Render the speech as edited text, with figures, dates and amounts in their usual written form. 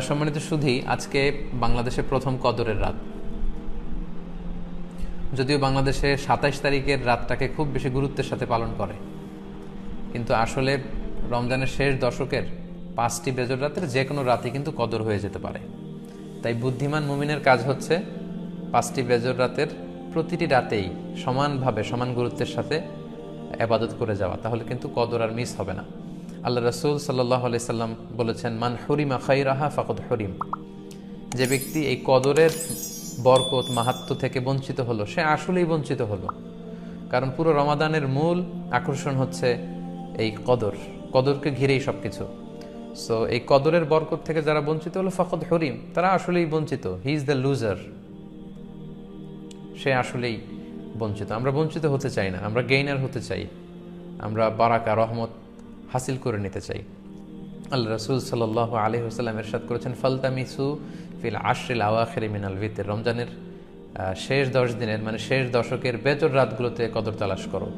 সম্মানিত সুধী, আজকে বাংলাদেশে প্রথম কদরের রাত। যদিও বাংলাদেশে ২৭ তারিখের রাতটাকে খুব বেশি গুরুত্বের সাথে পালন করে, কিন্তু আসলে রমজানের শেষ দশকের ৫টি বেজর রাতের যে কোনো রাতে কিন্তু কদর হয়ে যেতে পারে। তাই বুদ্ধিমান মুমিনের কাজ হচ্ছে ৫টি বেজর রাতের প্রতিটি রাতেই সমানভাবে সমান গুরুত্বের সাথে আবাদত করে যাওয়া, তাহলে কিন্তু কদর আর মিস হবে না। আল্লাহ রাসূল সাল্লাল্লাহু আলাইহি সাল্লাম বলেছেন, মান হুরিমা খাইরাহা ফাকাদ হুরিম। যে ব্যক্তি এই কদরের বরকত মাহাত্ম্য থেকে বঞ্চিত হলো, সে আসলেই বঞ্চিত হলো। কারণ পুরো রমাদানের মূল আকর্ষণ হচ্ছে এই কদরকে ঘিরেই সবকিছু। সো এই কদরের বরকত থেকে যারা বঞ্চিত হলো ফাকাদ হুরিম, তারা আসলেই বঞ্চিত। হি ইজ দ্য লুজার, সে আসলেই বঞ্চিত। আমরা বঞ্চিত হতে চাই না, আমরা গেইনার হতে চাই, আমরা বারাকা রহমত হাসিল করে নিতে চাই। আল্লাহ রাসূল সাল্লাল্লাহু আলাইহি ওয়াসাল্লাম ইরশাদ করেছেন, ফালতামিসু ফিল আশরিল আওয়াখিরি মিনাল ভিতর। রমজানের শেষ 10 দিনের মানে শেষ দশকের বেজর রাতগুলোতে কদর তালাশ করো।